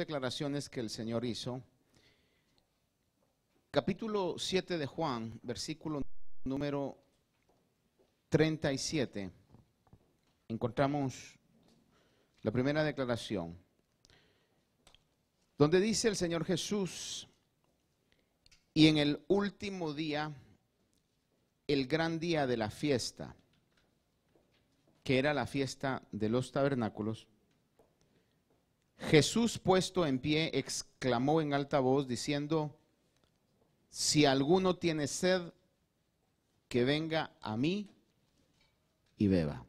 declaraciones que el Señor hizo. Capítulo 7 de Juan, versículo número 37. Encontramos la primera declaración, donde dice el Señor Jesús: y en el último día, el gran día de la fiesta, que era la fiesta de los tabernáculos, Jesús, puesto en pie, exclamó en alta voz diciendo: si alguno tiene sed, que venga a mí y beba.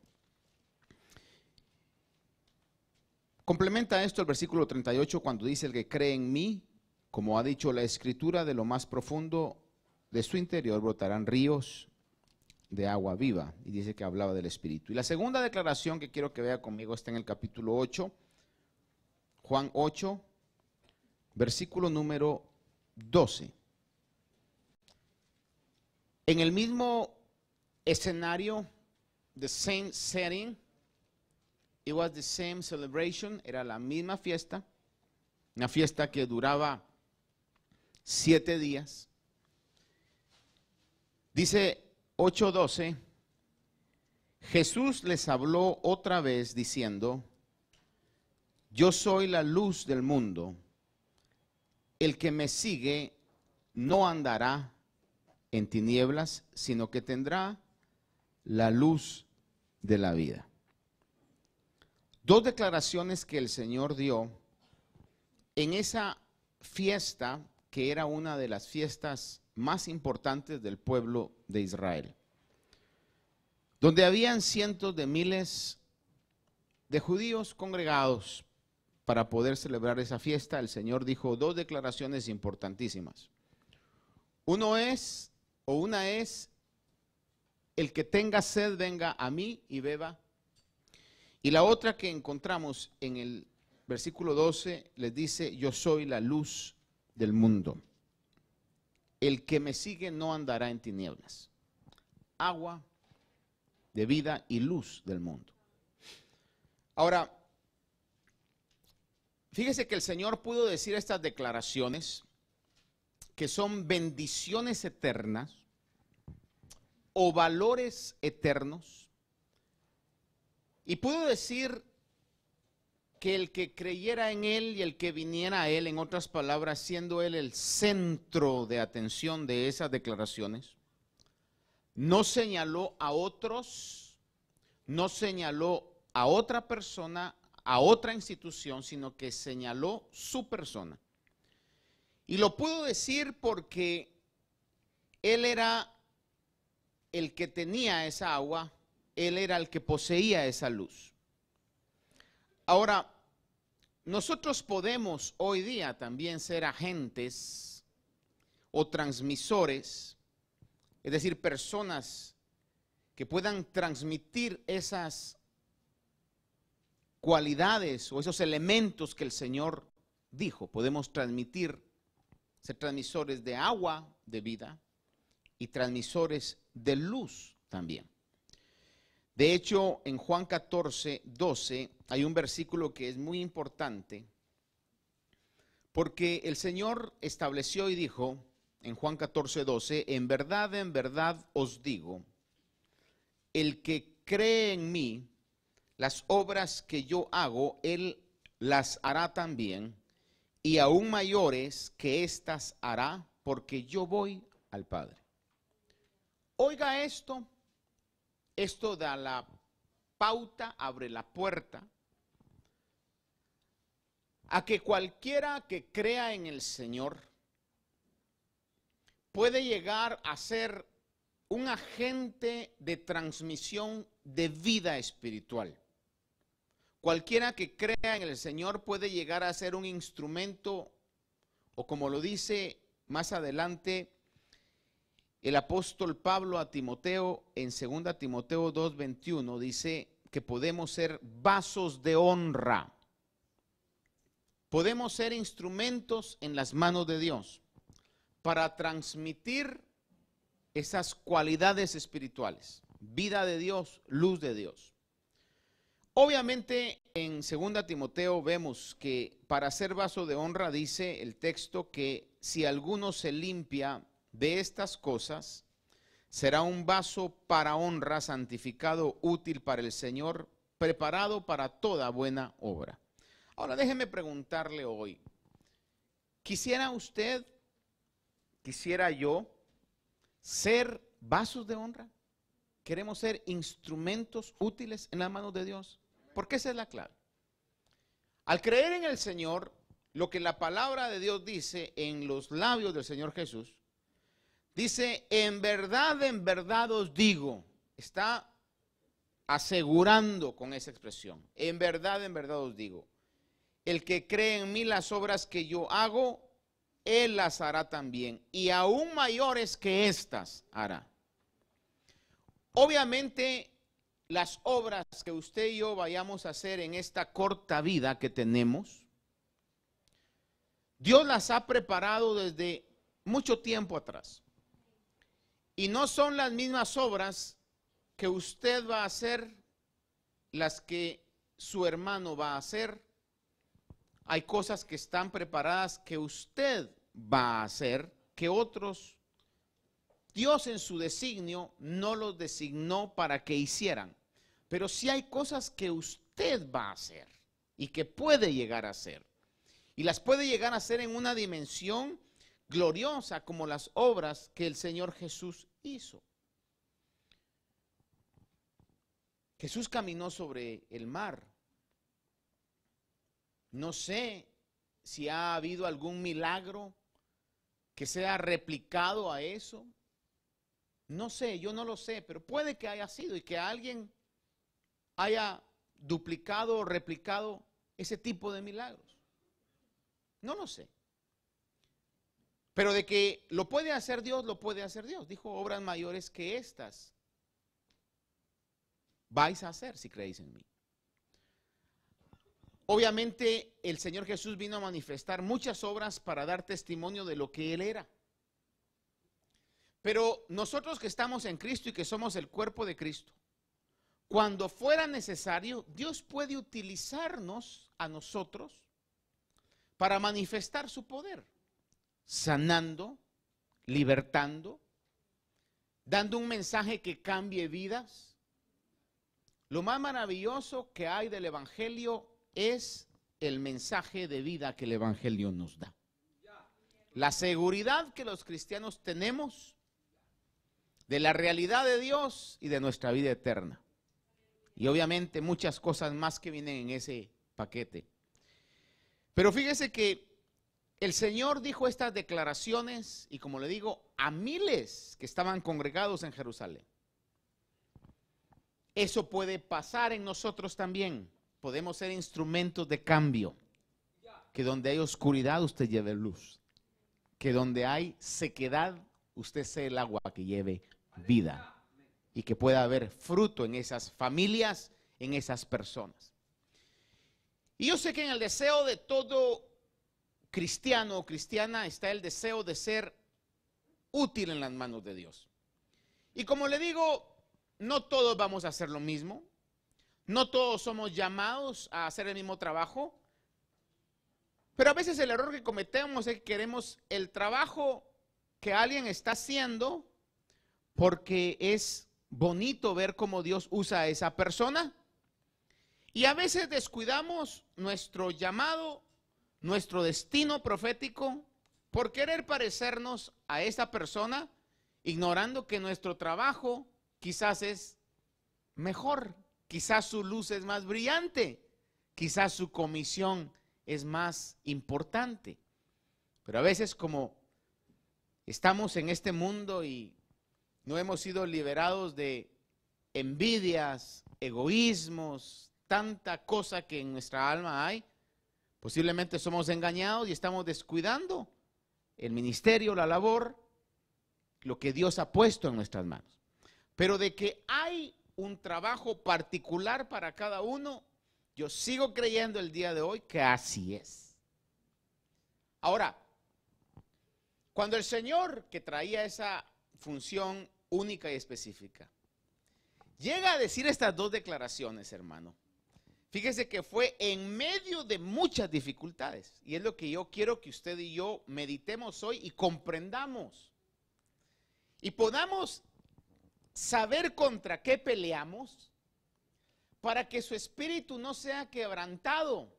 Complementa esto el versículo 38 cuando dice: el que cree en mí, como ha dicho la Escritura, de lo más profundo de su interior brotarán ríos de agua viva. Y dice que hablaba del Espíritu. Y la segunda declaración que quiero que vea conmigo está en el capítulo 8, Juan 8, versículo número 12. En el mismo escenario, the same setting, it was the same celebration, era la misma fiesta, una fiesta que duraba 7 días. Dice 8:12, Jesús les habló otra vez diciendo: yo soy la luz del mundo, el que me sigue no andará en tinieblas, sino que tendrá la luz de la vida. Dos declaraciones que el Señor dio en esa fiesta, que era una de las fiestas más importantes del pueblo de Israel, donde habían cientos de miles de judíos congregados para poder celebrar esa fiesta. El Señor dijo dos declaraciones importantísimas. Una es, el que tenga sed venga a mí y beba. Y la otra que encontramos en el versículo 12 les dice: yo soy la luz del mundo. El que me sigue no andará en tinieblas. Agua de vida y luz del mundo. Ahora, fíjese que el Señor pudo decir estas declaraciones que son bendiciones eternas o valores eternos, y pudo decir que el que creyera en Él y el que viniera a Él, en otras palabras, siendo Él el centro de atención de esas declaraciones, no señaló a otros, no señaló a otra persona, a otra institución, sino que señaló su persona. Y lo pudo decir porque Él era el que tenía esa agua, Él era el que poseía esa luz. Ahora, nosotros podemos hoy día también ser agentes o transmisores, es decir, personas que puedan transmitir esas cualidades o esos elementos que el Señor dijo. Podemos ser transmisores de agua de vida y transmisores de luz también. De hecho, en Juan 14:12 hay un versículo que es muy importante, porque el Señor estableció y dijo en Juan 14:12: en verdad os digo, el que cree en mí, las obras que yo hago, él las hará también, y aún mayores que éstas hará, porque yo voy al Padre. Oiga esto da la pauta, abre la puerta a que cualquiera que crea en el Señor puede llegar a ser un agente de transmisión de vida espiritual. Cualquiera que crea en el Señor puede llegar a ser un instrumento, o como lo dice más adelante el apóstol Pablo a Timoteo, en 2 Timoteo 2:21, dice que podemos ser vasos de honra. Podemos ser instrumentos en las manos de Dios para transmitir esas cualidades espirituales, vida de Dios, luz de Dios. Obviamente en 2 Timoteo vemos que para ser vaso de honra dice el texto que si alguno se limpia de estas cosas, será un vaso para honra, santificado, útil para el Señor, preparado para toda buena obra. Ahora déjeme preguntarle hoy, ¿quisiera usted, quisiera yo ser vasos de honra? ¿Queremos ser instrumentos útiles en las manos de Dios? Porque esa es la clave. Al creer en el Señor, lo que la palabra de Dios dice en los labios del Señor Jesús, dice, en verdad os digo, está asegurando con esa expresión, en verdad os digo, el que cree en mí las obras que yo hago, él las hará también, y aún mayores que estas hará. Obviamente, las obras que usted y yo vayamos a hacer en esta corta vida que tenemos, Dios las ha preparado desde mucho tiempo atrás. Y no son las mismas obras que usted va a hacer las que su hermano va a hacer. Hay cosas que están preparadas que usted va a hacer, que otros, Dios en su designio no los designó para que hicieran. Pero sí hay cosas que usted va a hacer y que puede llegar a hacer. Y las puede llegar a hacer en una dimensión gloriosa como las obras que el Señor Jesús hizo. Jesús caminó sobre el mar. No sé si ha habido algún milagro que sea replicado a eso. No sé, yo no lo sé, pero puede que haya sido y que alguien haya duplicado o replicado ese tipo de milagros. No lo sé. Pero de que lo puede hacer Dios, lo puede hacer Dios. Dijo, obras mayores que estas vais a hacer si creéis en mí. Obviamente el Señor Jesús vino a manifestar muchas obras para dar testimonio de lo que Él era. Pero nosotros que estamos en Cristo y que somos el cuerpo de Cristo, cuando fuera necesario, Dios puede utilizarnos a nosotros para manifestar su poder, sanando, libertando, dando un mensaje que cambie vidas. Lo más maravilloso que hay del Evangelio es el mensaje de vida que el Evangelio nos da. La seguridad que los cristianos tenemos de la realidad de Dios y de nuestra vida eterna. Y obviamente muchas cosas más que vienen en ese paquete. Pero fíjese que el Señor dijo estas declaraciones, y como le digo, a miles que estaban congregados en Jerusalén. Eso puede pasar en nosotros también. Podemos ser instrumentos de cambio. Que donde hay oscuridad usted lleve luz. Que donde hay sequedad usted sea el agua que lleve vida. Y que pueda haber fruto en esas familias, en esas personas. Y yo sé que en el deseo de todo cristiano o cristiana está el deseo de ser útil en las manos de Dios. Y como le digo, no todos vamos a hacer lo mismo. No todos somos llamados a hacer el mismo trabajo. Pero a veces el error que cometemos es que queremos el trabajo que alguien está haciendo porque es bonito ver cómo Dios usa a esa persona. Y a veces descuidamos nuestro llamado, nuestro destino profético, por querer parecernos a esa persona, ignorando que nuestro trabajo quizás es mejor, quizás su luz es más brillante, quizás su comisión es más importante. Pero a veces como estamos en este mundo y no hemos sido liberados de envidias, egoísmos, tanta cosa que en nuestra alma hay, posiblemente somos engañados y estamos descuidando el ministerio, la labor, lo que Dios ha puesto en nuestras manos. Pero de que hay un trabajo particular para cada uno, yo sigo creyendo el día de hoy que así es. Ahora, cuando el Señor, que traía esa función única y específica, llega a decir estas dos declaraciones, hermano, Fíjese que fue en medio de muchas dificultades. Y es lo que yo quiero que usted y yo meditemos hoy y comprendamos. Y podamos saber contra qué peleamos para que su espíritu no sea quebrantado,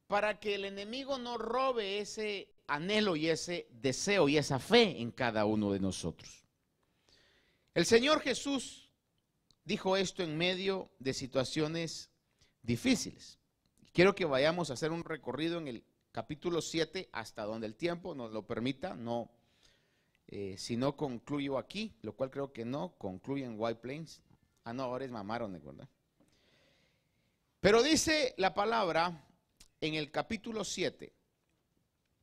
para que el enemigo no robe ese anhelo y ese deseo y esa fe en cada uno de nosotros. El Señor Jesús dijo esto en medio de situaciones difíciles. Quiero que vayamos a hacer un recorrido en el capítulo 7 hasta donde el tiempo nos lo permita. No, si no concluyo aquí, lo cual creo que no, concluyo en White Plains. Ah, no, ahora es Mamaroneck, ¿verdad? Pero dice la palabra en el capítulo 7,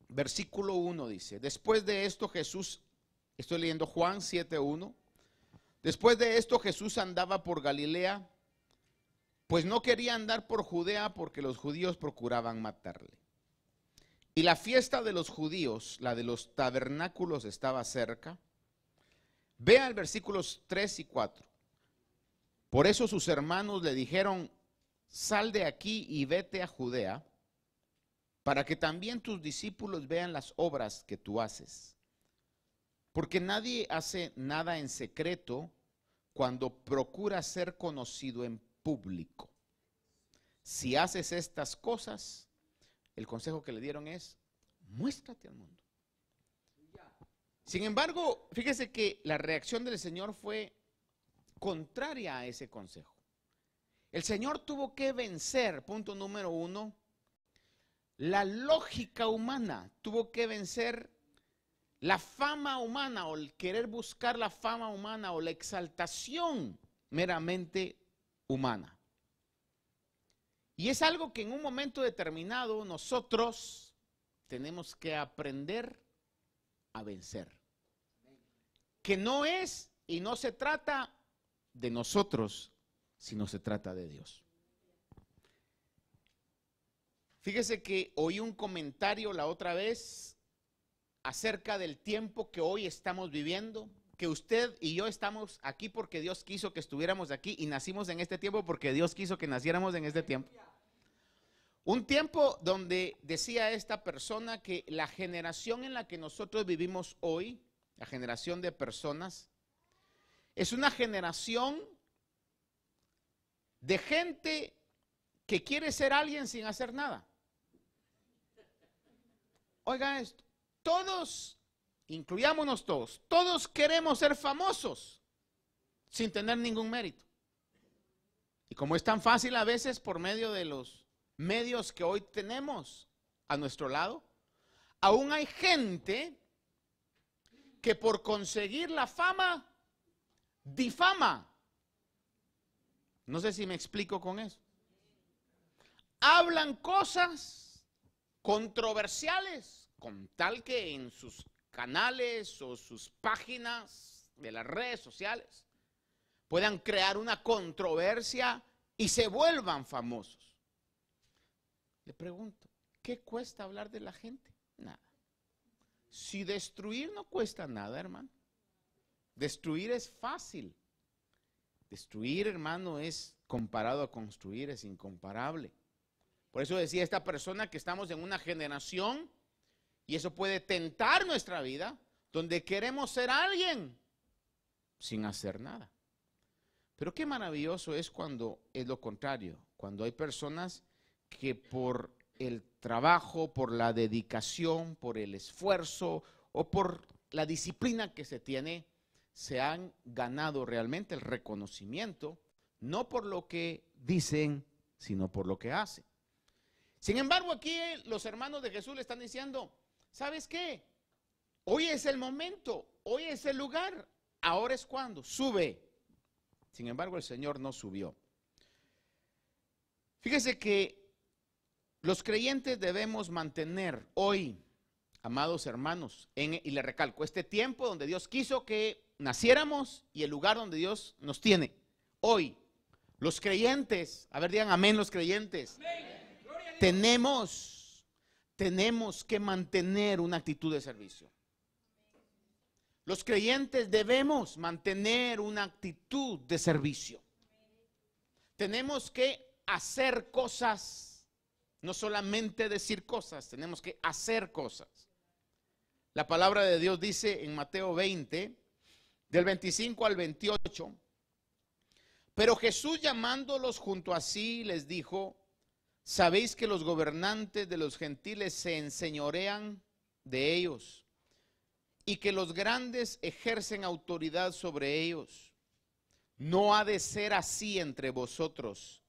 versículo 1 dice: después de esto Jesús, estoy leyendo Juan 7:1, después de esto Jesús andaba por Galilea, pues no quería andar por Judea porque los judíos procuraban matarle. Y la fiesta de los judíos, la de los tabernáculos, estaba cerca. Vea el versículos 3 y 4. Por eso sus hermanos le dijeron: sal de aquí y vete a Judea, para que también tus discípulos vean las obras que tú haces. Porque nadie hace nada en secreto cuando procura ser conocido en público. Si haces estas cosas, el consejo que le dieron es: muéstrate al mundo. Sin embargo, fíjese que la reacción del Señor fue contraria a ese consejo. El Señor tuvo que vencer, punto número 1, la lógica humana, tuvo que vencer la fama humana o el querer buscar la fama humana o la exaltación meramente humana. Y es algo que en un momento determinado nosotros tenemos que aprender a vencer. Que no es y no se trata de nosotros, sino se trata de Dios. Fíjese que oí un comentario la otra vez acerca del tiempo que hoy estamos viviendo, que usted y yo estamos aquí porque Dios quiso que estuviéramos aquí y nacimos en este tiempo porque Dios quiso que naciéramos en este tiempo. Un tiempo donde decía esta persona que la generación en la que nosotros vivimos hoy, la generación de personas, es una generación de gente que quiere ser alguien sin hacer nada. Oiga esto, todos, incluyámonos todos, todos queremos ser famosos sin tener ningún mérito. Y como es tan fácil a veces por medio de los medios que hoy tenemos a nuestro lado, aún hay gente que por conseguir la fama difama. No sé si me explico con eso. Hablan cosas controversiales con tal que en sus canales o sus páginas de las redes sociales puedan crear una controversia y se vuelvan famosos. Le pregunto, ¿qué cuesta hablar de la gente? Nada. Si destruir no cuesta nada, hermano. Destruir es fácil. Destruir, hermano, es comparado a construir, es incomparable. Por eso decía esta persona que estamos en una generación, y eso puede tentar nuestra vida, donde queremos ser alguien sin hacer nada. Pero qué maravilloso es cuando es lo contrario, cuando hay personas que por el trabajo, por la dedicación, por el esfuerzo o por la disciplina que se tiene, se han ganado realmente el reconocimiento, no por lo que dicen, sino por lo que hacen. Sin embargo, aquí los hermanos de Jesús le están diciendo, ¿sabes qué? Hoy es el momento, hoy es el lugar, ahora es cuando, sube. Sin embargo, el Señor no subió. Fíjese que los creyentes debemos mantener hoy, amados hermanos, y le recalco, este tiempo donde Dios quiso que naciéramos y el lugar donde Dios nos tiene. Hoy, los creyentes, a ver, digan amén los creyentes. Tenemos que mantener una actitud de servicio. Los creyentes debemos mantener una actitud de servicio. Tenemos que hacer cosas, no solamente decir cosas, tenemos que hacer cosas. La palabra de Dios dice en Mateo 20, del 25 al 28, pero Jesús llamándolos junto a sí les dijo, sabéis que los gobernantes de los gentiles se enseñorean de ellos y que los grandes ejercen autoridad sobre ellos. No ha de ser así entre vosotros,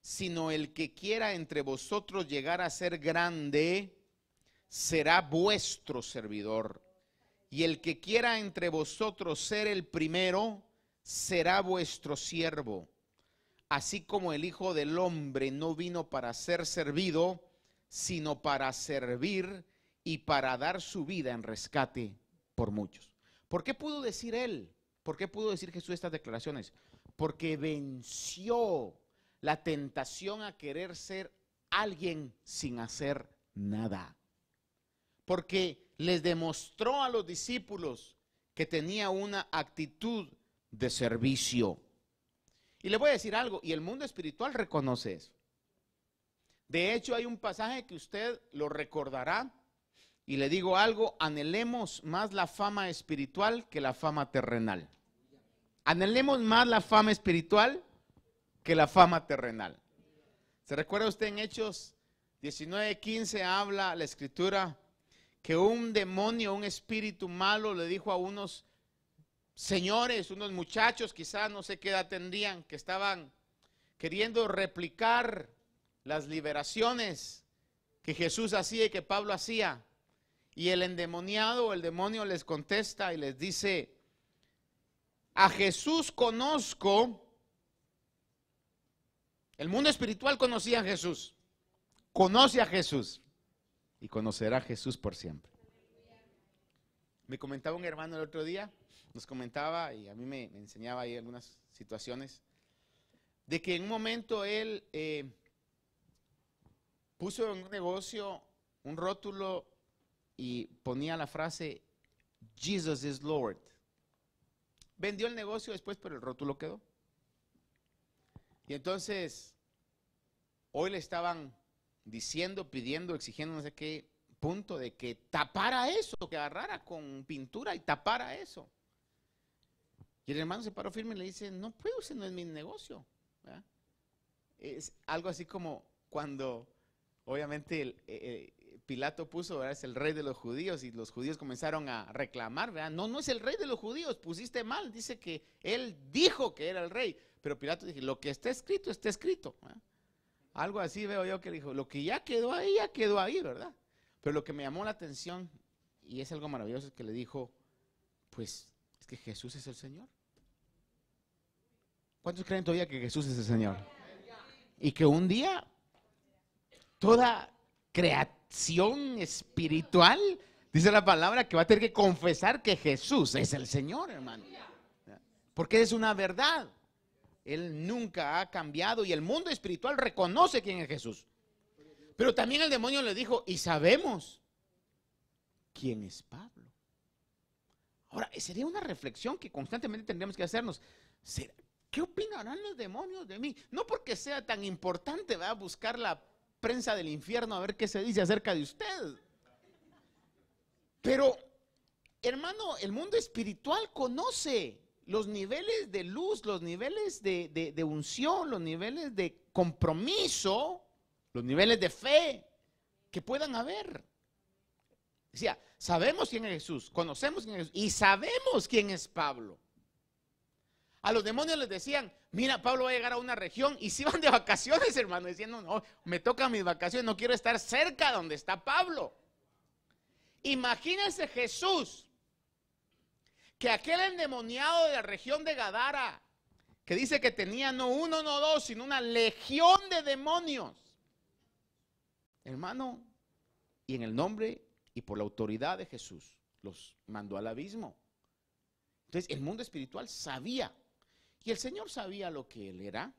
sino el que quiera entre vosotros llegar a ser grande, será vuestro servidor. Y el que quiera entre vosotros ser el primero, será vuestro siervo. Así como el Hijo del Hombre no vino para ser servido, sino para servir y para dar su vida en rescate por muchos. ¿Por qué pudo decir él? ¿Por qué pudo decir Jesús estas declaraciones? Porque venció la tentación a querer ser alguien sin hacer nada. Porque les demostró a los discípulos que tenía una actitud de servicio. Y le voy a decir algo, y el mundo espiritual reconoce eso. De hecho, hay un pasaje que usted lo recordará, y le digo algo, anhelemos más la fama espiritual que la fama terrenal. Anhelemos más la fama espiritual que la fama terrenal. ¿Se recuerda usted en Hechos 19:15 habla la escritura que un demonio, un espíritu malo le dijo a unos señores, unos muchachos, quizás no sé qué edad tendrían, que estaban queriendo replicar las liberaciones que Jesús hacía y que Pablo hacía? Y el endemoniado, el demonio les contesta y les dice, a Jesús conozco. El mundo espiritual conocía a Jesús, conoce a Jesús y conocerá a Jesús por siempre. Me comentaba un hermano el otro día, nos comentaba y a mí me enseñaba ahí algunas situaciones, de que en un momento él puso en un negocio un rótulo y ponía la frase, Jesus is Lord. Vendió el negocio después, pero el rótulo quedó. Y entonces, hoy le estaban diciendo, pidiendo, exigiendo no sé qué punto de que tapara eso, que agarrara con pintura y tapara eso. Y el hermano se paró firme y le dice, no puedo, ese no es mi negocio. ¿Verdad? Es algo así como cuando, obviamente, Pilato puso, ¿verdad? Es el rey de los judíos y los judíos comenzaron a reclamar, ¿verdad? No, no es el rey de los judíos, pusiste mal, dice que él dijo que era el rey, pero Pilato dijo, lo que está escrito, ¿verdad? Algo así veo yo que dijo, lo que ya quedó ahí, ¿verdad? Pero lo que me llamó la atención, y es algo maravilloso, es que le dijo, pues, es que Jesús es el Señor. ¿Cuántos creen todavía que Jesús es el Señor? Y que un día toda creación espiritual, dice la palabra, que va a tener que confesar que Jesús es el Señor, hermano. Porque es una verdad. Él nunca ha cambiado y el mundo espiritual reconoce quién es Jesús. Pero también el demonio le dijo, y sabemos quién es Pablo. Ahora, sería una reflexión que constantemente tendríamos que hacernos. ¿Qué opinarán los demonios de mí? No porque sea tan importante, ¿verdad? Buscar la prensa del infierno a ver qué se dice acerca de usted. Pero, hermano, el mundo espiritual conoce los niveles de luz, los niveles de unción, los niveles de compromiso, los niveles de fe que puedan haber. Decía, sabemos quién es Jesús, conocemos quién es Jesús y sabemos quién es Pablo. A los demonios les decían, mira, Pablo va a llegar a una región y si van de vacaciones, hermano, diciendo, no, me tocan mis vacaciones, no quiero estar cerca donde está Pablo. Imagínense Jesús, que aquel endemoniado de la región de Gadara, que dice que tenía no uno, no dos, sino una legión de demonios. Hermano, y en el nombre y por la autoridad de Jesús, los mandó al abismo. Entonces, el mundo espiritual sabía, y el Señor sabía lo que Él era,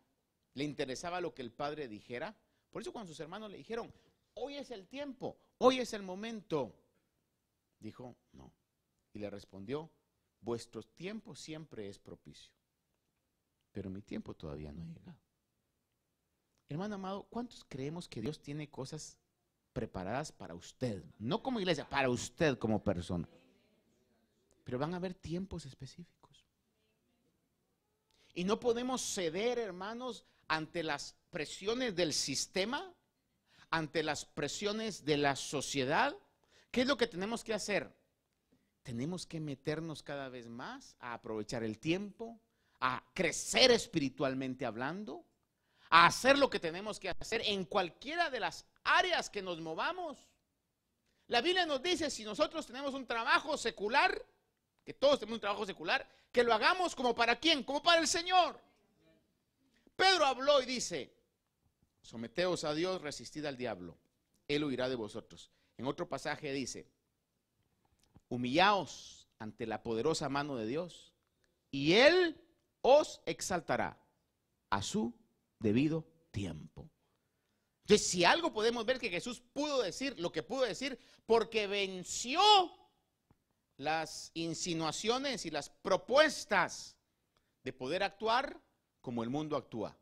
le interesaba lo que el Padre dijera. Por eso cuando sus hermanos le dijeron, hoy es el tiempo, hoy es el momento, dijo, no. Y le respondió, vuestro tiempo siempre es propicio, pero mi tiempo todavía no ha llegado. Hermano amado, ¿cuántos creemos que Dios tiene cosas preparadas para usted? No como iglesia, para usted como persona. Pero van a haber tiempos específicos. Y no podemos ceder, hermanos, ante las presiones del sistema, ante las presiones de la sociedad. ¿Qué es lo que tenemos que hacer? Tenemos que meternos cada vez más a aprovechar el tiempo, a crecer espiritualmente hablando, a hacer lo que tenemos que hacer en cualquiera de las áreas que nos movamos. La Biblia nos dice, si nosotros tenemos un trabajo secular, que todos tenemos un trabajo secular, que lo hagamos como para quién, como para el Señor. Pedro habló y dice, someteos a Dios, resistid al diablo, él huirá de vosotros. En otro pasaje dice, humillaos ante la poderosa mano de Dios y Él os exaltará a su debido tiempo. Entonces, si algo podemos ver que Jesús pudo decir, lo que pudo decir, porque venció las insinuaciones y las propuestas de poder actuar como el mundo actúa.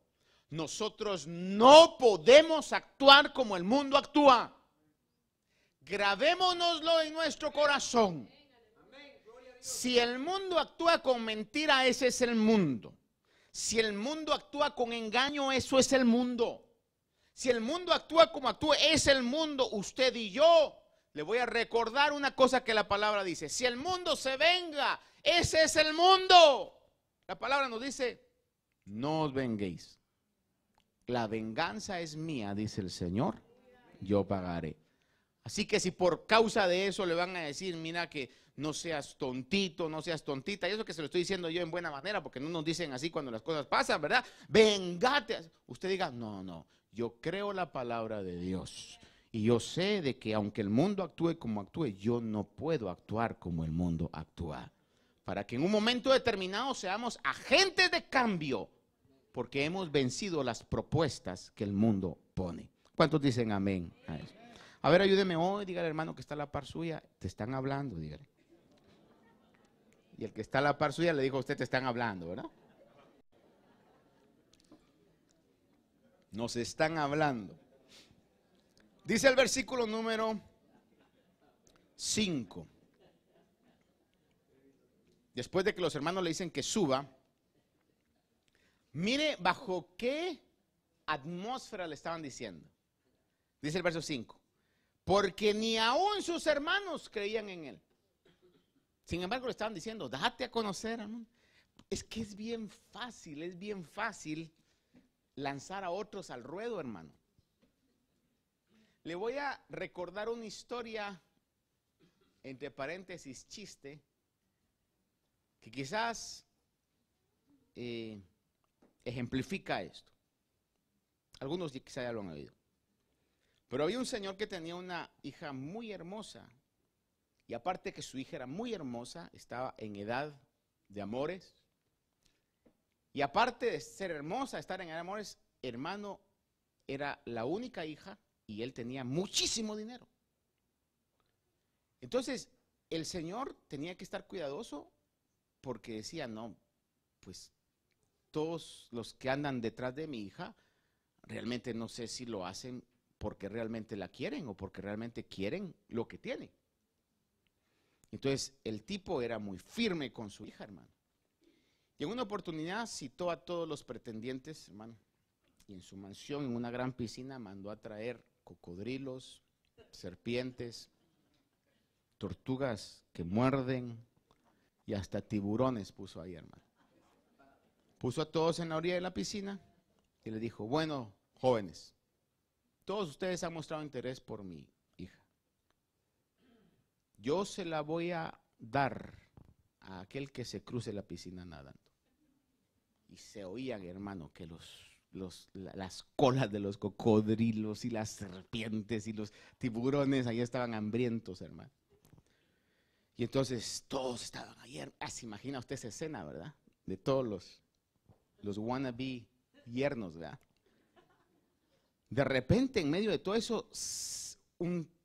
Nosotros no podemos actuar como el mundo actúa. Grabémonoslo en nuestro corazón. Si el mundo actúa con mentira, ese es el mundo. Si el mundo actúa con engaño, eso es el mundo. Si el mundo actúa como actúa, es el mundo. Usted y yo, le voy a recordar una cosa que la palabra dice. Si el mundo se venga, ese es el mundo. La palabra nos dice, no os venguéis. La venganza es mía, dice el Señor, yo pagaré. Así que si por causa de eso le van a decir, mira que no seas tontito, no seas tontita, y eso que se lo estoy diciendo yo en buena manera, porque no nos dicen así cuando las cosas pasan, ¿verdad? Vengate. Usted diga, no, yo creo la palabra de Dios. Y yo sé de que aunque el mundo actúe como actúe, yo no puedo actuar como el mundo actúa. Para que en un momento determinado seamos agentes de cambio, porque hemos vencido las propuestas que el mundo pone. ¿Cuántos dicen amén a eso? A ver, ayúdeme hoy, dígale hermano que está a la par suya, te están hablando, dígale. Y el que está a la par suya le dijo a usted, te están hablando, ¿verdad? Nos están hablando. Dice el versículo número 5. Después de que los hermanos le dicen que suba, mire bajo qué atmósfera le estaban diciendo. Dice el verso 5. Porque ni aún sus hermanos creían en él. Sin embargo, le estaban diciendo, déjate a conocer, hermano. Es que es bien fácil lanzar a otros al ruedo, hermano. Le voy a recordar una historia, entre paréntesis, chiste, que quizás ejemplifica esto. Algunos quizás ya lo han oído. Pero había un señor que tenía una hija muy hermosa. Y aparte que su hija era muy hermosa, estaba en edad de amores. Y aparte de ser hermosa, estar en edad de amores, hermano, era la única hija y él tenía muchísimo dinero. Entonces, el señor tenía que estar cuidadoso porque decía, no, pues todos los que andan detrás de mi hija, realmente no sé si lo hacen porque realmente la quieren o porque realmente quieren lo que tiene. Entonces, el tipo era muy firme con su hija, hermano. Y en una oportunidad citó a todos los pretendientes, hermano, y en su mansión, en una gran piscina, mandó a traer cocodrilos, serpientes, tortugas que muerden y hasta tiburones puso ahí, hermano. Puso a todos en la orilla de la piscina y le dijo, bueno, jóvenes, todos ustedes han mostrado interés por mi hija. Yo se la voy a dar a aquel que se cruce la piscina nadando. Y se oían, hermano, que las colas de los cocodrilos y las serpientes y los tiburones ahí estaban hambrientos, hermano. Y entonces todos estaban ahí. Se imagina usted esa escena, ¿verdad? De todos los wannabe yernos, ¿verdad? De repente, en medio de todo eso,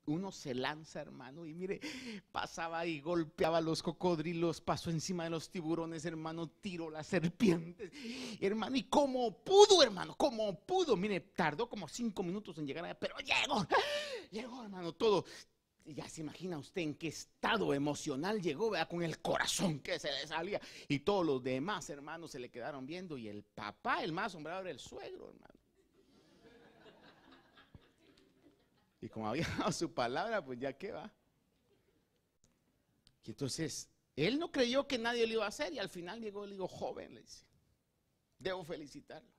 uno se lanza, hermano, y mire, pasaba y golpeaba los cocodrilos, pasó encima de los tiburones, hermano, tiró las serpientes, hermano, y como pudo, hermano, como pudo, mire, tardó como 5 minutos en llegar allá, pero llegó, hermano, todo. Ya se imagina usted en qué estado emocional llegó, ¿verdad? Con el corazón que se le salía, y todos los demás hermanos se le quedaron viendo, y el papá, el más asombrado, era el suegro, hermano. Y como había dado su palabra, pues ya qué va. Y entonces, él no creyó que nadie lo iba a hacer, y al final llegó, le digo, joven, le dice, debo felicitarlo.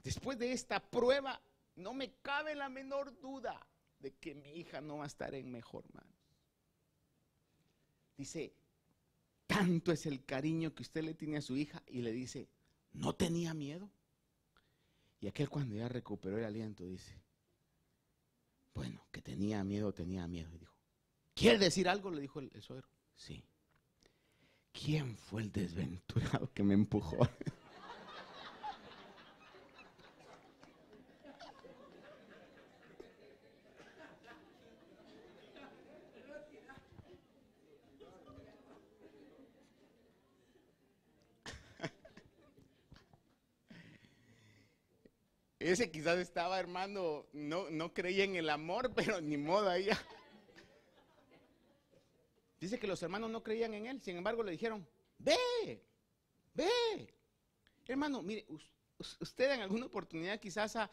Después de esta prueba, no me cabe la menor duda de que mi hija no va a estar en mejor manos. Dice, tanto es el cariño que usted le tiene a su hija, y le dice, ¿no tenía miedo? Y aquel, cuando ya recuperó el aliento, dice, bueno, que tenía miedo. Y dijo, ¿quiere decir algo? Le dijo el suegro. Sí. ¿Quién fue el desventurado que me empujó? Ese quizás estaba, hermano, no creía en el amor, pero ni modo ahí. Dice que los hermanos no creían en él, sin embargo le dijeron, ve. Hermano, mire, usted en alguna oportunidad quizás ha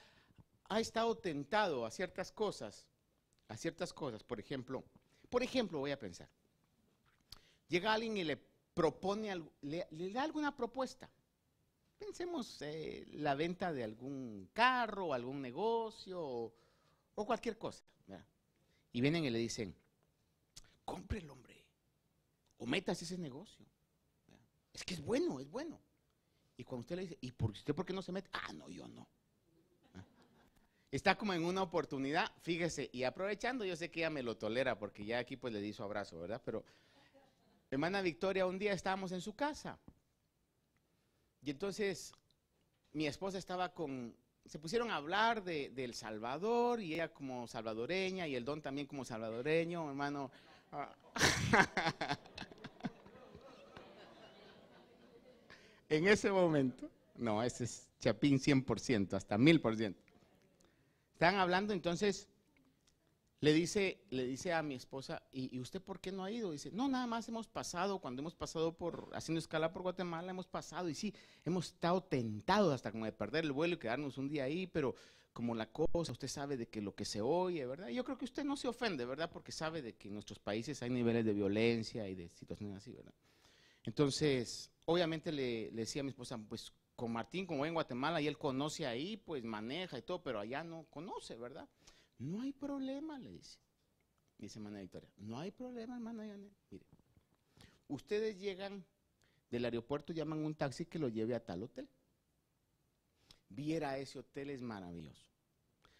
estado tentado a ciertas cosas. Por ejemplo, voy a pensar, llega alguien y le propone, le da alguna propuesta. Pensemos la venta de algún carro, algún negocio o cualquier cosa, ¿verdad? Y vienen y le dicen, compre el hombre, o métase ese negocio, ¿verdad? Es que es bueno. Y cuando usted le dice, ¿usted por qué no se mete? Ah, no, yo no. ¿Ah? Está como en una oportunidad, fíjese, y aprovechando, yo sé que ella me lo tolera, porque ya aquí pues le di su abrazo, ¿verdad? Pero, hermana Victoria, un día estábamos en su casa, y entonces mi esposa se pusieron a hablar de El Salvador, y ella como salvadoreña, y el don también como salvadoreño, hermano. En ese momento, no, ese es Chapín 100%, hasta 1000%. Estaban hablando, entonces le dice a mi esposa, ¿y usted por qué no ha ido? Dice, no, nada más cuando hemos pasado haciendo escala por Guatemala, hemos pasado, y sí, hemos estado tentados hasta como de perder el vuelo y quedarnos un día ahí, pero como la cosa, usted sabe de que lo que se oye, ¿verdad? Yo creo que usted no se ofende, ¿verdad? Porque sabe de que en nuestros países hay niveles de violencia y de situaciones así, ¿verdad? Entonces, obviamente le decía a mi esposa, pues con Martín, como en Guatemala, y él conoce ahí, pues maneja y todo, pero allá no conoce, ¿verdad? No hay problema, le dice hermana Victoria, no hay problema, hermana Janet. Mire, ustedes llegan del aeropuerto, llaman un taxi que lo lleve a tal hotel. Viera, ese hotel es maravilloso.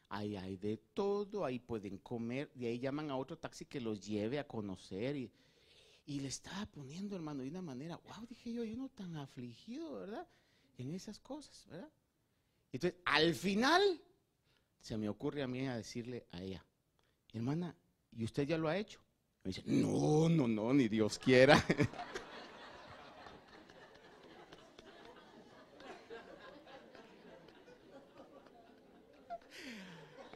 Ahí hay de todo, ahí pueden comer, de ahí llaman a otro taxi que los lleve a conocer, y le estaba poniendo, hermano, de una manera, wow, dije yo no tan afligido, ¿verdad? En esas cosas, ¿verdad? Entonces, al final, se me ocurre a mí a decirle a ella, hermana, ¿y usted ya lo ha hecho? Me dice, no, ni Dios quiera.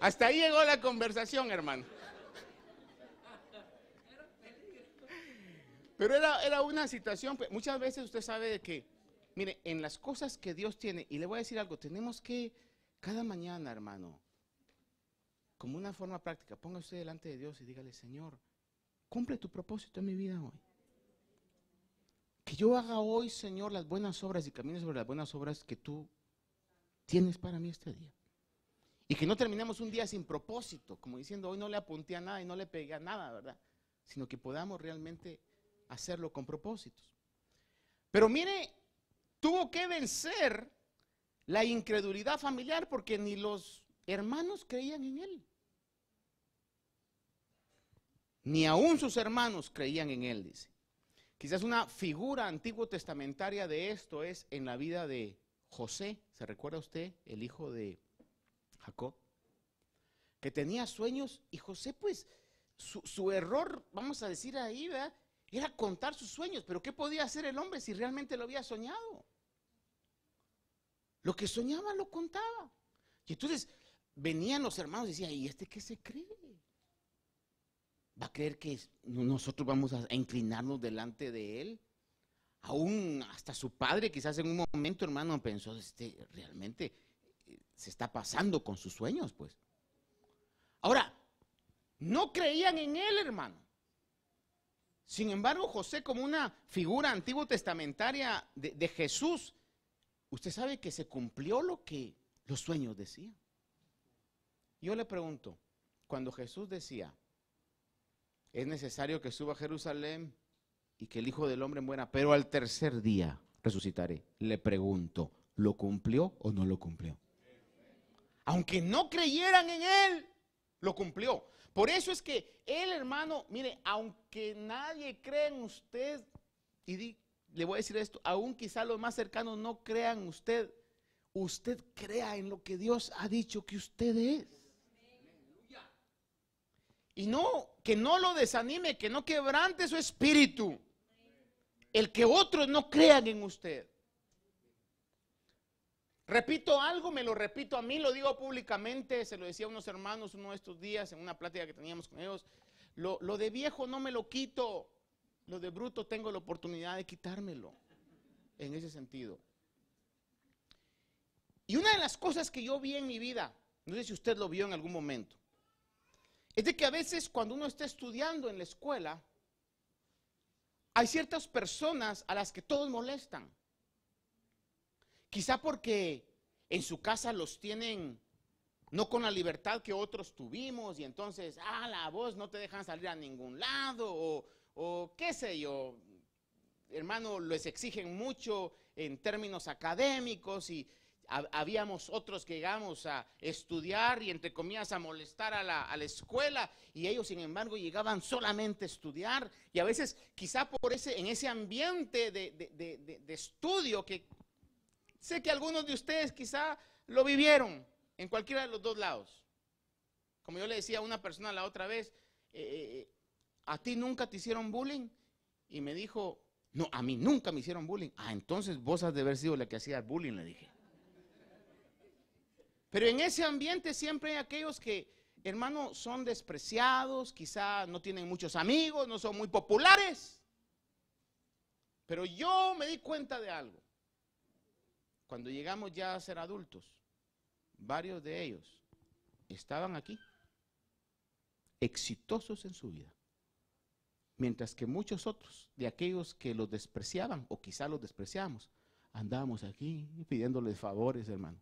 Hasta ahí llegó la conversación, hermano. Pero era una situación, muchas veces usted sabe de que, mire, en las cosas que Dios tiene, y le voy a decir algo, tenemos que, cada mañana, hermano, como una forma práctica, ponga usted delante de Dios y dígale, Señor, cumple tu propósito en mi vida hoy. Que yo haga hoy, Señor, las buenas obras y camine sobre las buenas obras que tú tienes para mí este día. Y que no terminemos un día sin propósito, como diciendo, hoy no le apunté a nada y no le pegué a nada, ¿verdad? Sino que podamos realmente hacerlo con propósitos. Pero mire, tuvo que vencer la incredulidad familiar porque ni los hermanos creían en él. Ni aún sus hermanos creían en él, dice. Quizás una figura antiguo testamentaria de esto es en la vida de José. ¿Se recuerda usted? El hijo de Jacob. que tenía sueños, y José pues su error, vamos a decir ahí, ¿verdad?, era contar sus sueños. Pero ¿qué podía hacer el hombre si realmente lo había soñado? Lo que soñaba lo contaba. Y entonces venían los hermanos y decían, ¿y este qué se cree? ¿Va a creer que nosotros vamos a inclinarnos delante de él? Aún hasta su padre quizás en un momento, hermano, pensó, realmente se está pasando con sus sueños, pues. Ahora, no creían en él, hermano. Sin embargo, José, como una figura antiguo testamentaria de Jesús, usted sabe que se cumplió lo que los sueños decían. Yo le pregunto, cuando Jesús decía, es necesario que suba a Jerusalén y que el Hijo del Hombre muera, pero al tercer día resucitaré, le pregunto, ¿lo cumplió o no lo cumplió? Aunque no creyeran en él, lo cumplió. Por eso es que él, hermano, mire, aunque nadie cree en usted, y le voy a decir esto, aún quizá los más cercanos no crean en usted, usted crea en lo que Dios ha dicho que usted es. Y no, que no lo desanime, que no quebrante su espíritu, el que otros no crean en usted. Repito algo, me lo repito a mí, lo digo públicamente, se lo decía a unos hermanos uno de estos días en una plática que teníamos con ellos. Lo de viejo no me lo quito, lo de bruto tengo la oportunidad de quitármelo, en ese sentido. Y una de las cosas que yo vi en mi vida, no sé si usted lo vio en algún momento, es de que a veces cuando uno está estudiando en la escuela, hay ciertas personas a las que todos molestan. Quizá porque en su casa los tienen no con la libertad que otros tuvimos, y entonces, la voz no te dejan salir a ningún lado, o qué sé yo, hermano, les exigen mucho en términos académicos, y habíamos otros que llegamos a estudiar y entre comillas a molestar a la escuela, y ellos sin embargo llegaban solamente a estudiar, y a veces quizá en ese ambiente de estudio, que sé que algunos de ustedes quizá lo vivieron en cualquiera de los dos lados. Como yo le decía a una persona la otra vez, ¿a ti nunca te hicieron bullying? Y me dijo, no, a mí nunca me hicieron bullying. Entonces vos has de haber sido la que hacía bullying, le dije. Pero en ese ambiente siempre hay aquellos que, hermano, son despreciados, quizá no tienen muchos amigos, no son muy populares. Pero yo me di cuenta de algo. Cuando llegamos ya a ser adultos, varios de ellos estaban aquí, exitosos en su vida. Mientras que muchos otros, de aquellos que los despreciaban, o quizá los despreciamos, andábamos aquí pidiéndoles favores, hermano.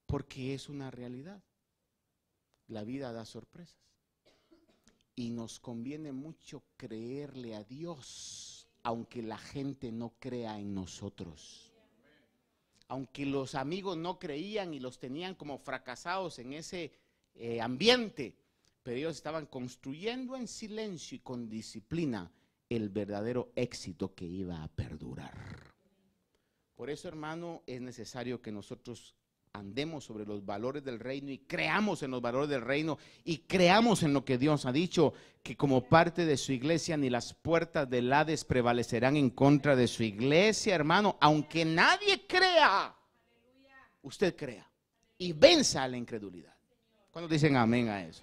Porque es una realidad. La vida da sorpresas. Y nos conviene mucho creerle a Dios, aunque la gente no crea en nosotros. Aunque los amigos no creían y los tenían como fracasados en ese ambiente, pero ellos estaban construyendo en silencio y con disciplina el verdadero éxito que iba a perdurar. Por eso, hermano, es necesario que nosotros andemos sobre los valores del reino y creamos en los valores del reino y creamos en lo que Dios ha dicho, que como parte de su iglesia ni las puertas del Hades prevalecerán en contra de su iglesia, hermano. Aunque nadie crea, usted crea y venza a la incredulidad. ¿Cuándo dicen amén a eso?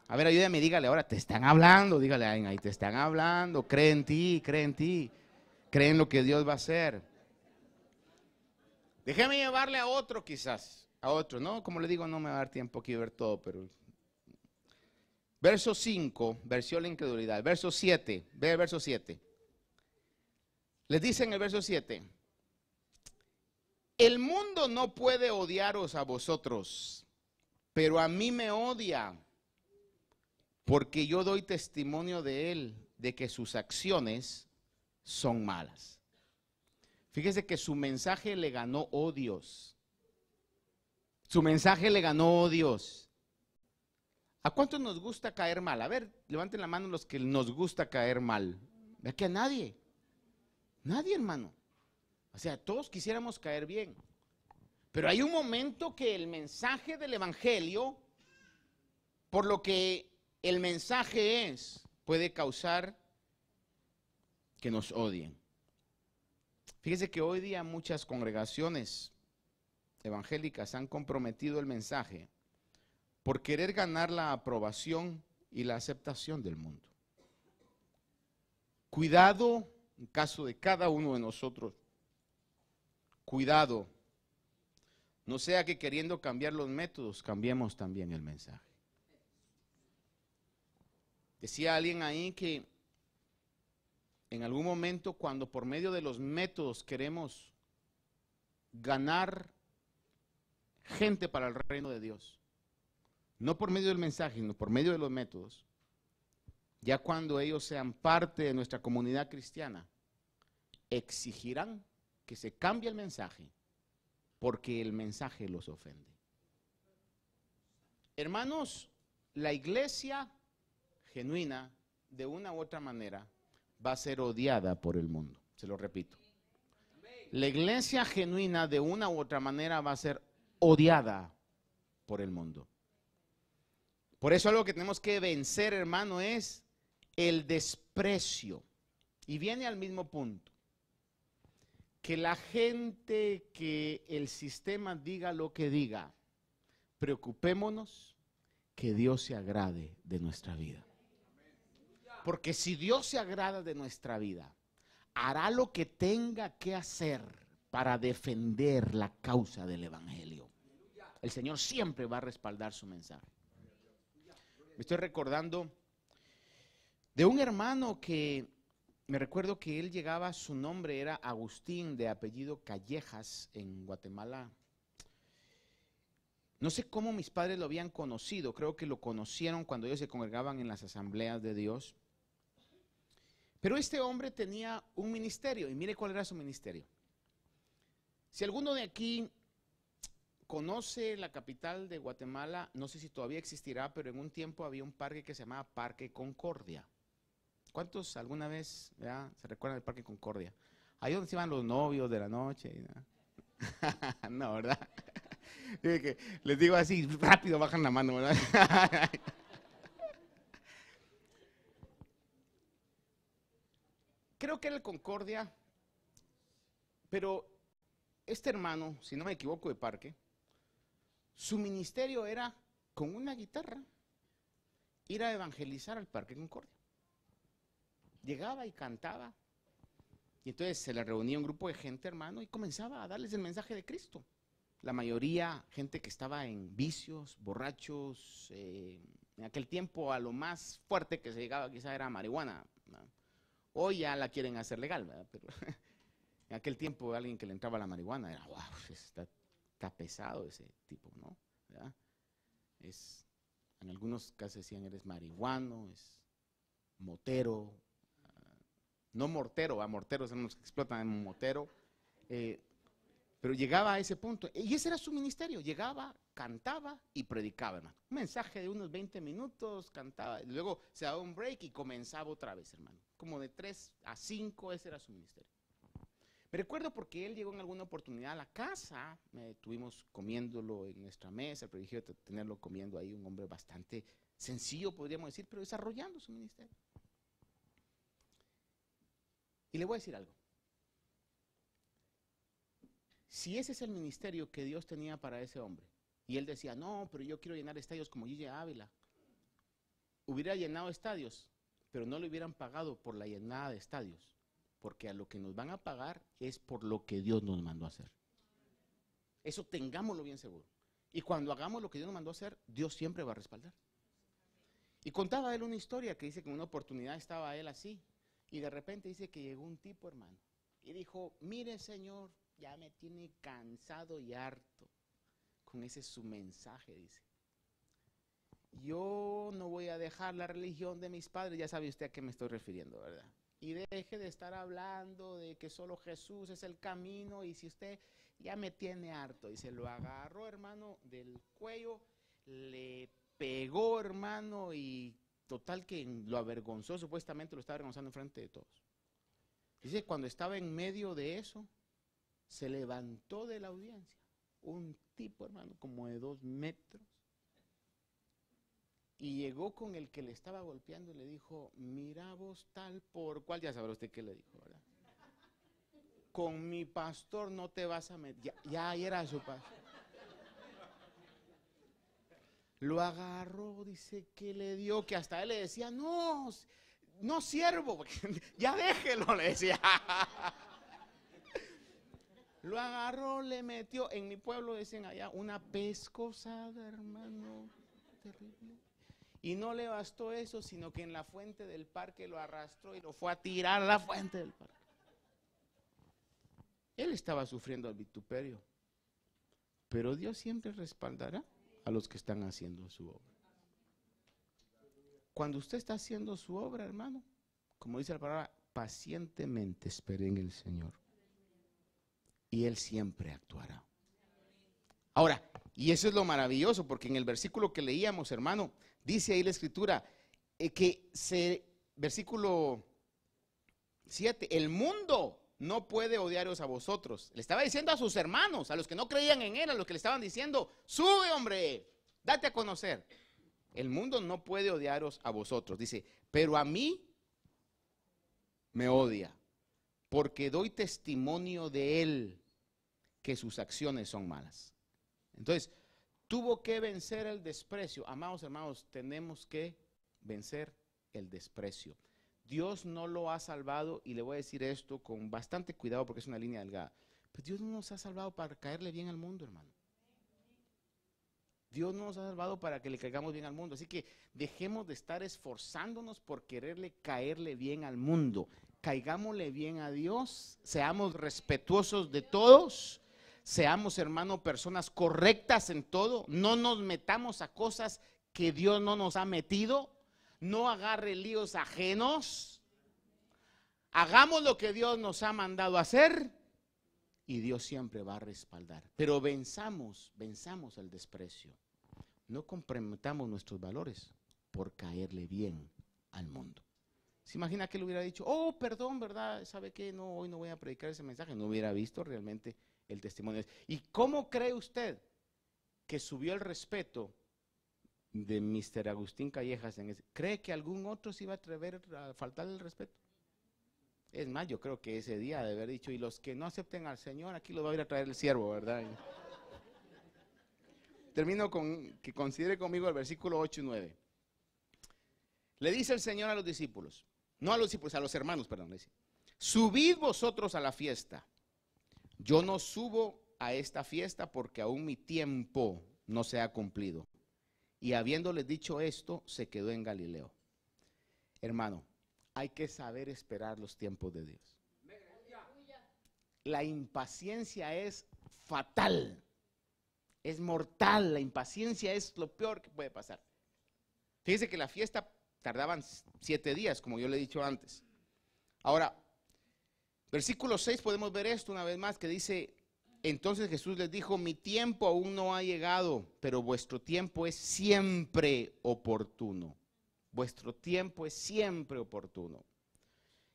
A ver, ayúdame, dígale ahora, te están hablando, dígale ahí, te están hablando, cree en ti, cree en lo que Dios va a hacer. Déjeme llevarle a otro quizás, a otro, ¿no? Como le digo, no me va a dar tiempo aquí de ver todo, pero... Verso 5, versión la incredulidad. Verso 7, ve el verso 7. Les dice en el verso 7, el mundo no puede odiaros a vosotros, pero a mí me odia, porque yo doy testimonio de él, de que sus acciones son malas. Fíjese que su mensaje le ganó odios. Su mensaje le ganó odios. ¿A cuántos nos gusta caer mal? A ver, levanten la mano los que nos gusta caer mal. ¿Ve que a nadie? Nadie, hermano. O sea, todos quisiéramos caer bien. Pero hay un momento que el mensaje del evangelio, por lo que el mensaje es, puede causar que nos odien. Fíjese que hoy día muchas congregaciones evangélicas han comprometido el mensaje por querer ganar la aprobación y la aceptación del mundo. Cuidado, en caso de cada uno de nosotros, cuidado, no sea que queriendo cambiar los métodos, cambiemos también el mensaje. Decía alguien ahí que en algún momento, cuando por medio de los métodos queremos ganar gente para el reino de Dios, no por medio del mensaje, sino por medio de los métodos, ya cuando ellos sean parte de nuestra comunidad cristiana, exigirán que se cambie el mensaje, porque el mensaje los ofende. Hermanos, la iglesia genuina, de una u otra manera, va a ser odiada por el mundo. Se lo repito. La iglesia genuina, de una u otra manera, va a ser odiada por el mundo. Por eso algo que tenemos que vencer, hermano, es el desprecio. Y viene al mismo punto. Que la gente, que el sistema diga lo que diga, preocupémonos que Dios se agrade de nuestra vida. Porque si Dios se agrada de nuestra vida, hará lo que tenga que hacer para defender la causa del evangelio. El Señor siempre va a respaldar su mensaje. Me estoy recordando de un hermano que me recuerdo que él llegaba, su nombre era Agustín, de apellido Callejas, en Guatemala. No sé cómo mis padres lo habían conocido, creo que lo conocieron cuando ellos se congregaban en las asambleas de Dios. Pero este hombre tenía un ministerio, y mire cuál era su ministerio. Si alguno de aquí conoce la capital de Guatemala, no sé si todavía existirá, pero en un tiempo había un parque que se llamaba Parque Concordia. ¿Cuántos alguna vez se recuerdan del Parque Concordia? Ahí donde se iban los novios de la noche. ¿No? No, ¿verdad? Les digo así, rápido bajan la mano, ¿verdad? Creo que era el Concordia, pero este hermano, si no me equivoco, de Parque, su ministerio era con una guitarra ir a evangelizar al Parque Concordia. Llegaba y cantaba, y entonces se le reunía un grupo de gente, hermano, y comenzaba a darles el mensaje de Cristo. La mayoría, gente que estaba en vicios, borrachos, en aquel tiempo a lo más fuerte que se llegaba quizá era marihuana, ¿no? Hoy ya la quieren hacer legal, ¿verdad? Pero en aquel tiempo alguien que le entraba a la marihuana era, wow, está pesado ese tipo, ¿no? ¿Verdad? En algunos casos decían, eres marihuano, es motero, no mortero, a morteros son los que explotan en motero, pero llegaba a ese punto, y ese era su ministerio, llegaba, cantaba y predicaba, hermano. Un mensaje de unos 20 minutos, cantaba, y luego se daba un break y comenzaba otra vez, hermano. Como de 3 a 5, ese era su ministerio. Me recuerdo porque él llegó en alguna oportunidad a la casa, estuvimos comiéndolo en nuestra mesa, el privilegio de tenerlo comiendo ahí, un hombre bastante sencillo, podríamos decir, pero desarrollando su ministerio. Y le voy a decir algo. Si ese es el ministerio que Dios tenía para ese hombre, y él decía, no, pero yo quiero llenar estadios como Gigi Ávila, hubiera llenado estadios, pero no le hubieran pagado por la llenada de estadios, porque a lo que nos van a pagar es por lo que Dios nos mandó a hacer. Eso tengámoslo bien seguro. Y cuando hagamos lo que Dios nos mandó a hacer, Dios siempre va a respaldar. Y contaba él una historia que dice que en una oportunidad estaba él así, y de repente dice que llegó un tipo, hermano, y dijo, mire, Señor, ya me tiene cansado y harto con ese su mensaje, dice. Yo no voy a dejar la religión de mis padres, ya sabe usted a qué me estoy refiriendo, ¿verdad? Y deje de estar hablando de que solo Jesús es el camino, y si usted ya me tiene harto, y se lo agarró, hermano, del cuello, le pegó, hermano, y total que lo avergonzó, supuestamente lo estaba avergonzando en frente de todos. Dice, cuando estaba en medio de eso, se levantó de la audiencia un tipo, hermano, como de 2 metros. Y llegó con el que le estaba golpeando y le dijo, mira vos tal por cual, ya sabrá usted qué le dijo, ¿verdad? Con mi pastor no te vas a meter. Ya era su pastor. Lo agarró, dice que le dio, que hasta él le decía, no, no siervo, ya déjelo, le decía. Lo agarró, le metió, en mi pueblo dicen allá, una pescosada, hermano, terrible. Y no le bastó eso, sino que en la fuente del parque lo arrastró y lo fue a tirar a la fuente del parque. Él estaba sufriendo el vituperio, pero Dios siempre respaldará a los que están haciendo su obra. Cuando usted está haciendo su obra, hermano, como dice la palabra, pacientemente espere en el Señor y Él siempre actuará. Ahora, y eso es lo maravilloso, porque en el versículo que leíamos, hermano, dice ahí la escritura, versículo 7, el mundo no puede odiaros a vosotros. Le estaba diciendo a sus hermanos, a los que no creían en él, a los que le estaban diciendo, sube hombre, date a conocer. El mundo no puede odiaros a vosotros. Dice, pero a mí me odia, porque doy testimonio de él que sus acciones son malas. Entonces, tuvo que vencer el desprecio. Amados hermanos, tenemos que vencer el desprecio. Dios no lo ha salvado, y le voy a decir esto con bastante cuidado porque es una línea delgada, pero Dios no nos ha salvado para caerle bien al mundo, hermano. Dios no nos ha salvado para que le caigamos bien al mundo. Así que dejemos de estar esforzándonos por quererle caerle bien al mundo. Caigámosle bien a Dios, seamos respetuosos de todos, seamos, hermano, personas correctas en todo, no nos metamos a cosas que Dios no nos ha metido, no agarre líos ajenos, hagamos lo que Dios nos ha mandado a hacer y Dios siempre va a respaldar. Pero venzamos el desprecio. No comprometamos nuestros valores por caerle bien al mundo. ¿Se imagina que él hubiera dicho, oh, perdón, verdad, sabe qué, no, hoy no voy a predicar ese mensaje? No hubiera visto realmente el testimonio. ¿Y cómo cree usted que subió el respeto de Mr. Agustín Callejas? ¿Cree que algún otro se iba a atrever a faltarle el respeto? Es más, yo creo que ese día de haber dicho, y los que no acepten al Señor, aquí los va a ir a traer el siervo, ¿verdad? Termino con que considere conmigo el versículo 8 y 9. Le dice el Señor a los discípulos, no a los discípulos, a los hermanos, perdón, le dice, subid vosotros a la fiesta. Yo no subo a esta fiesta porque aún mi tiempo no se ha cumplido. Y habiéndoles dicho esto, se quedó en Galileo. Hermano, hay que saber esperar los tiempos de Dios. La impaciencia es fatal, es mortal. La impaciencia es lo peor que puede pasar. Fíjese que la fiesta tardaban 7 días, como yo le he dicho antes. Ahora, versículo 6 podemos ver esto una vez más, que dice, entonces Jesús les dijo, mi tiempo aún no ha llegado, pero vuestro tiempo es siempre oportuno. Vuestro tiempo es siempre oportuno.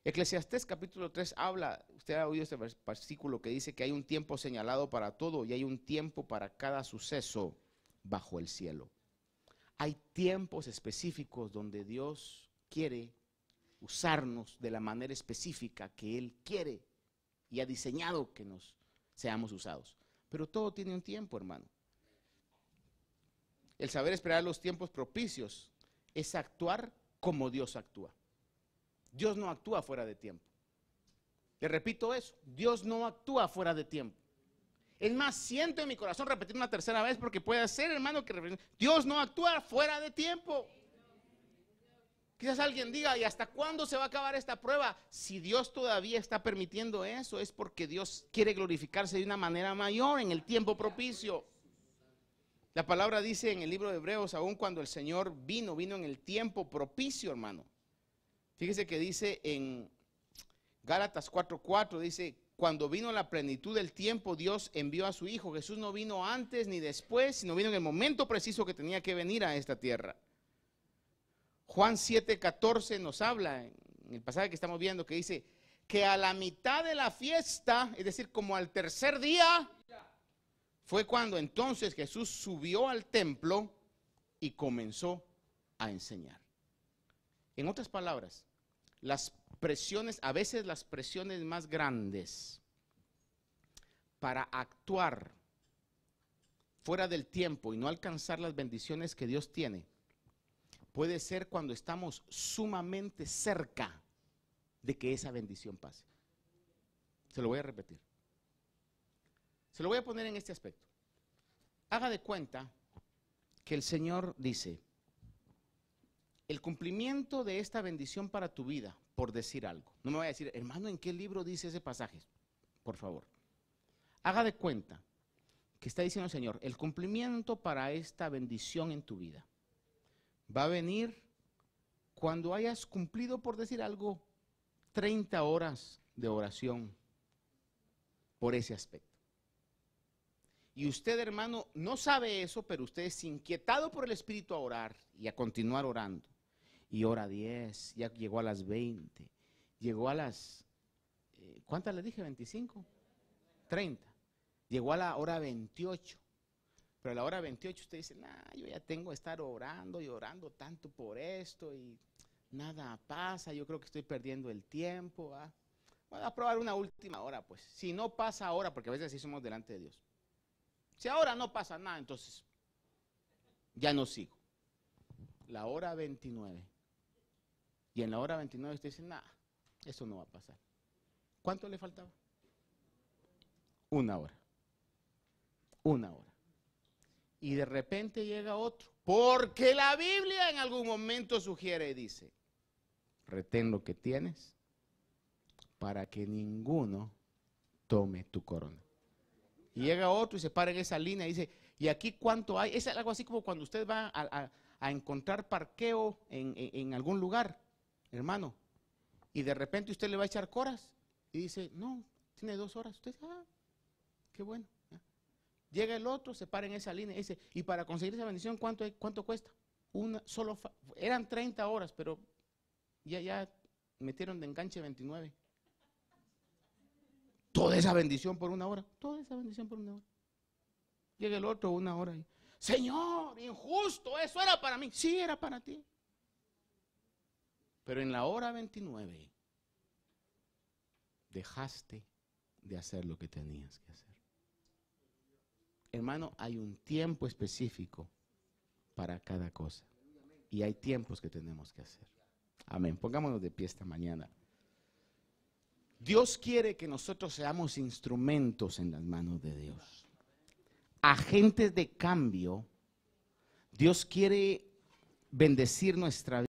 Eclesiastés capítulo 3 habla, usted ha oído este versículo que dice que hay un tiempo señalado para todo y hay un tiempo para cada suceso bajo el cielo. Hay tiempos específicos donde Dios quiere usarnos de la manera específica que Él quiere y ha diseñado que nos seamos usados. Pero todo tiene un tiempo, hermano. El saber esperar los tiempos propicios es actuar como Dios actúa. Dios no actúa fuera de tiempo. Le repito eso, Dios no actúa fuera de tiempo. Es más, siento en mi corazón repetir una tercera vez porque puede ser, hermano, que Dios no actúa fuera de tiempo. Quizás alguien diga, ¿y hasta cuándo se va a acabar esta prueba? Si Dios todavía está permitiendo eso, es porque Dios quiere glorificarse de una manera mayor en el tiempo propicio. La palabra dice en el libro de Hebreos, aun cuando el Señor vino en el tiempo propicio, hermano. Fíjese que dice en Gálatas 4:4, dice, cuando vino la plenitud del tiempo, Dios envió a su Hijo. Jesús no vino antes ni después, sino vino en el momento preciso que tenía que venir a esta tierra. Juan 7:14 nos habla, en el pasaje que estamos viendo, que dice que a la mitad de la fiesta, es decir, como al tercer día, fue cuando entonces Jesús subió al templo y comenzó a enseñar. En otras palabras, las presiones, a veces las presiones más grandes para actuar fuera del tiempo y no alcanzar las bendiciones que Dios tiene, puede ser cuando estamos sumamente cerca de que esa bendición pase. Se lo voy a repetir. Se lo voy a poner en este aspecto. Haga de cuenta que el Señor dice, el cumplimiento de esta bendición para tu vida, por decir algo. No me vaya a decir, hermano, ¿en qué libro dice ese pasaje? Por favor. Haga de cuenta que está diciendo el Señor, el cumplimiento para esta bendición en tu vida va a venir cuando hayas cumplido, por decir algo, 30 horas de oración por ese aspecto. Y usted, hermano, no sabe eso, pero usted es inquietado por el Espíritu a orar y a continuar orando. Y ora 10, ya llegó a las 20, llegó a las, ¿cuántas le dije? 25, 30. Llegó a la hora 28. Pero a la hora 28 usted dice, nah, yo ya tengo que estar orando y orando tanto por esto y nada pasa, yo creo que estoy perdiendo el tiempo. Voy a probar una última hora, pues. Si no pasa ahora, porque a veces así somos delante de Dios. Si ahora no pasa nada, entonces ya no sigo. La hora 29. Y en la hora 29 usted dice, nah, eso no va a pasar. ¿Cuánto le faltaba? Una hora. Una hora. Y de repente llega otro. Porque la Biblia en algún momento sugiere y dice, retén lo que tienes para que ninguno tome tu corona. Y llega otro y se para en esa línea y dice, ¿y aquí cuánto hay? Es algo así como cuando usted va a encontrar parqueo en algún lugar, hermano, y de repente usted le va a echar coras y dice, no, tiene 2 horas. Usted dice, qué bueno. Llega el otro, se para en esa línea y dice, y para conseguir esa bendición, ¿cuánto cuesta? Eran 30 horas, pero ya metieron de enganche 29. Toda esa bendición por 1 hora. Toda esa bendición por 1 hora. Llega el otro 1 hora y, Señor, injusto, eso era para mí. Sí, era para ti. Pero en la hora 29 dejaste de hacer lo que tenías que hacer. Hermano, hay un tiempo específico para cada cosa. Y hay tiempos que tenemos que hacer. Amén. Pongámonos de pie esta mañana. Dios quiere que nosotros seamos instrumentos en las manos de Dios. Agentes de cambio. Dios quiere bendecir nuestra vida.